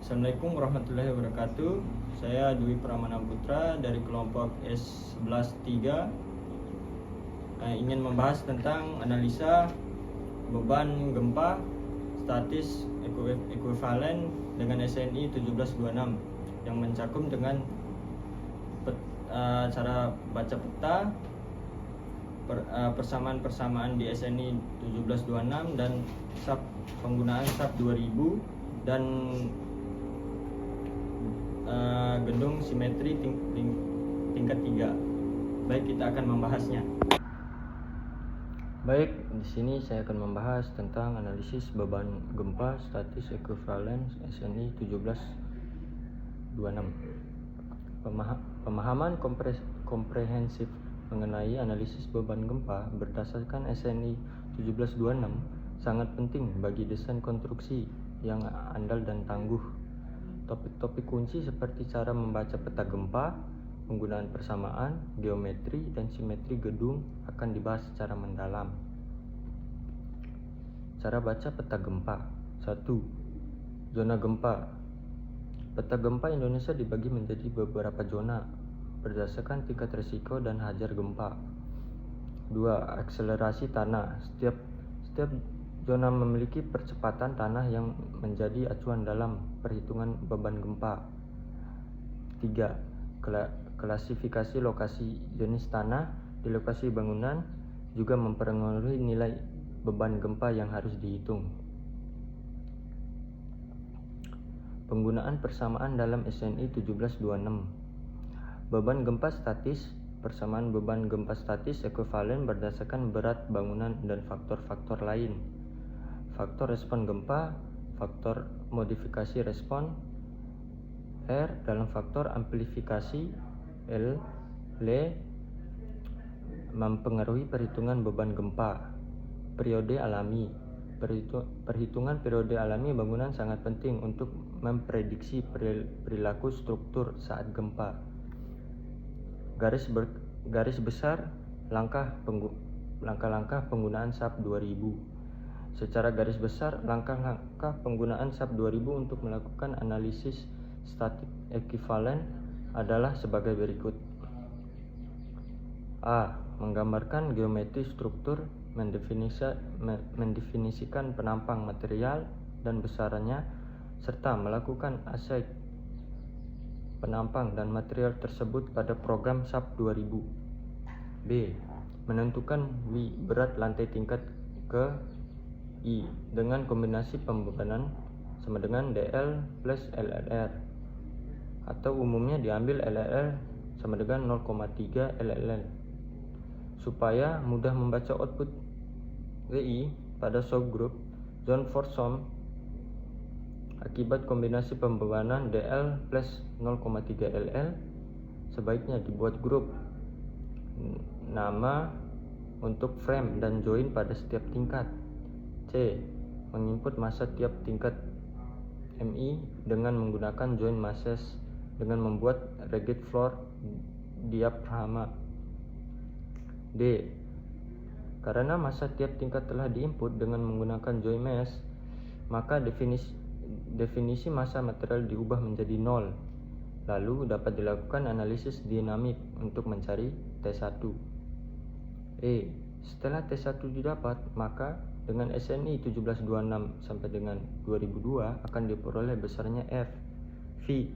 Assalamualaikum warahmatullahi wabarakatuh. Saya Dwi Pramana Putra dari kelompok S11-3 ingin membahas tentang analisa beban gempa statis ekuivalen dengan SNI 1726 yang mencakup dengan cara baca peta, persamaan-persamaan di SNI 1726 dan penggunaan SAP 2000 dan gedung simetri tingkat 3. Baik, kita akan membahasnya. Baik, di sini saya akan membahas tentang analisis beban gempa statis ekuivalen SNI 1726. Pemahaman komprehensif mengenai analisis beban gempa berdasarkan SNI 1726 sangat penting bagi desain konstruksi yang andal dan tangguh. Topik-topik kunci seperti cara membaca peta gempa, penggunaan persamaan, geometri, dan simetri gedung akan dibahas secara mendalam. Cara baca peta gempa. 1. Zona gempa. Peta gempa Indonesia dibagi menjadi beberapa zona berdasarkan tingkat risiko dan hajar gempa. 2. Akselerasi tanah. Setiap zona memiliki percepatan tanah yang menjadi acuan dalam perhitungan beban gempa. 3. Klasifikasi lokasi. Jenis tanah di lokasi bangunan juga mempengaruhi nilai beban gempa yang harus dihitung. Penggunaan persamaan dalam SNI 1726. Beban gempa statis. Persamaan beban gempa statis ekuivalen berdasarkan berat bangunan dan faktor-faktor lain. Faktor respon gempa, faktor modifikasi respon, R dalam faktor amplifikasi L mempengaruhi perhitungan beban gempa. Periode alami. Perhitungan periode alami bangunan sangat penting untuk memprediksi perilaku struktur saat gempa. Garis besar langkah-langkah penggunaan SAP 2000. Secara garis besar, langkah-langkah penggunaan SAP 2000 untuk melakukan analisis statik ekuivalen adalah sebagai berikut. A. Menggambarkan geometri struktur, mendefinisikan penampang material dan besarannya, serta melakukan assay penampang dan material tersebut pada program SAP 2000. B. Menentukan W berat lantai tingkat ke I dengan kombinasi pembebanan sama dengan DL plus LLR, atau umumnya diambil LLR sama dengan 0,3 LLL supaya mudah membaca output WI pada shock group zone for some akibat kombinasi pembebanan DL plus 0,3 LL. Sebaiknya dibuat grup nama untuk frame dan join pada setiap tingkat. C. Menginput massa tiap tingkat MI dengan menggunakan join masses dengan membuat rigid floor diaphragma. D. Karena massa tiap tingkat telah diinput dengan menggunakan join mass, maka definisi massa material diubah menjadi 0. Lalu dapat dilakukan analisis dinamik untuk mencari T1. E. Setelah T1 didapat, maka dengan SNI 1726 sampai dengan 2002 akan diperoleh besarnya F, V,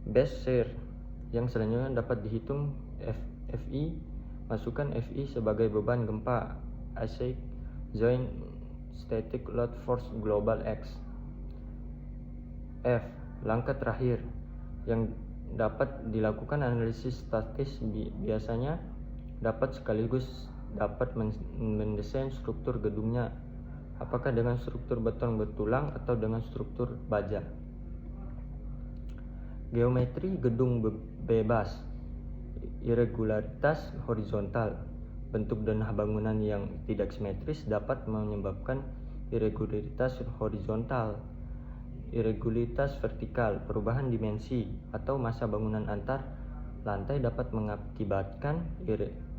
best shear, yang selanjutnya dapat dihitung FI. Masukkan FI sebagai beban gempa Isaac Joint Static Load Force Global X. F. Langkah terakhir yang dapat dilakukan analisis statis biasanya dapat mendesain struktur gedungnya, apakah dengan struktur beton bertulang atau dengan struktur baja. Geometri gedung bebas. Irregularitas horizontal. Bentuk denah bangunan yang tidak simetris dapat menyebabkan irregularitas horizontal. Irregularitas vertikal. Perubahan dimensi atau massa bangunan antar lantai dapat mengakibatkan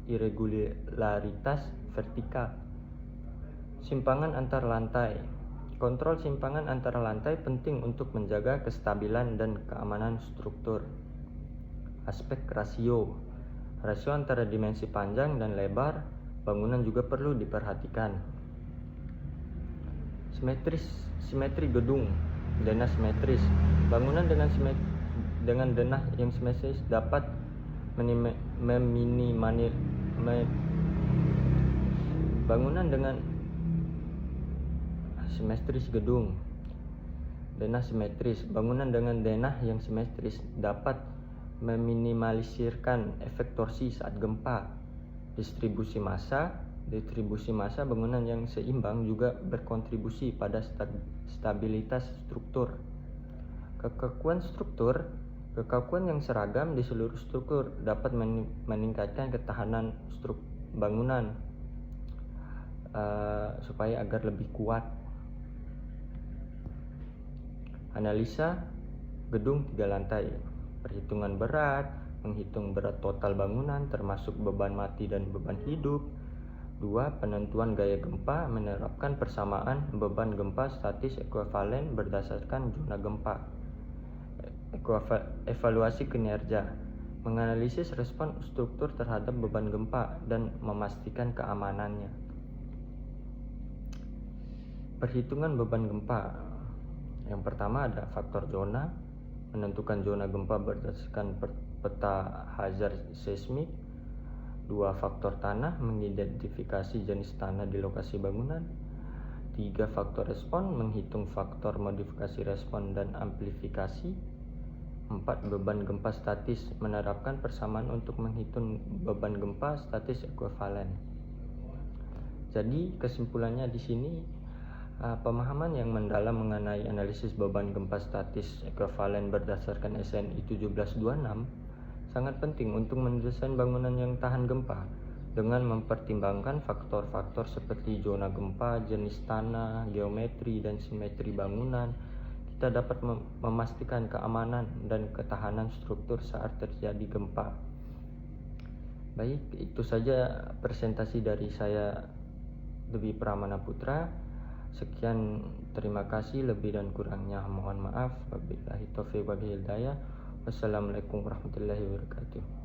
irregularitas vertikal. Simpangan antar lantai. Kontrol simpangan antara lantai penting untuk menjaga kestabilan dan keamanan struktur. Aspek rasio. Rasio antara dimensi panjang dan lebar bangunan juga perlu diperhatikan. Simetri gedung. Denah simetris. Bangunan dengan denah yang simetris dapat bangunan dengan simetris gedung. Denah simetris. Bangunan dengan denah yang simetris dapat meminimalisirkan efek torsi saat gempa. Distribusi massa bangunan yang seimbang juga berkontribusi pada stabilitas struktur. Kekakuan yang seragam di seluruh struktur dapat meningkatkan ketahanan bangunan supaya agar lebih kuat. Analisa gedung 3 lantai. Perhitungan berat, menghitung berat total bangunan termasuk beban mati dan beban hidup. 2. Penentuan gaya gempa, menerapkan persamaan beban gempa statis ekuivalen berdasarkan zona gempa. Evaluasi kinerja, menganalisis respon struktur terhadap beban gempa dan memastikan keamanannya. Perhitungan beban gempa. Yang pertama ada faktor zona, menentukan zona gempa berdasarkan peta hazard seismik. 2. Faktor tanah, mengidentifikasi jenis tanah di lokasi bangunan. 3. Faktor respon, menghitung faktor modifikasi respon dan amplifikasi. 4. Beban gempa statis, menerapkan persamaan untuk menghitung beban gempa statis ekuivalen. Jadi kesimpulannya di sini pemahaman yang mendalam mengenai analisis beban gempa statis ekuivalen berdasarkan SNI 1726 sangat penting untuk mendesain bangunan yang tahan gempa dengan mempertimbangkan faktor-faktor seperti zona gempa, jenis tanah, geometri, dan simetri bangunan. Kita dapat memastikan keamanan dan ketahanan struktur saat terjadi gempa. Baik, itu saja presentasi dari saya, Dwi Pramana Putra. Sekian, terima kasih, lebih dan kurangnya mohon maaf. Wabillahi taufiq wal hidayah. Wassalamualaikum warahmatullahi wabarakatuh.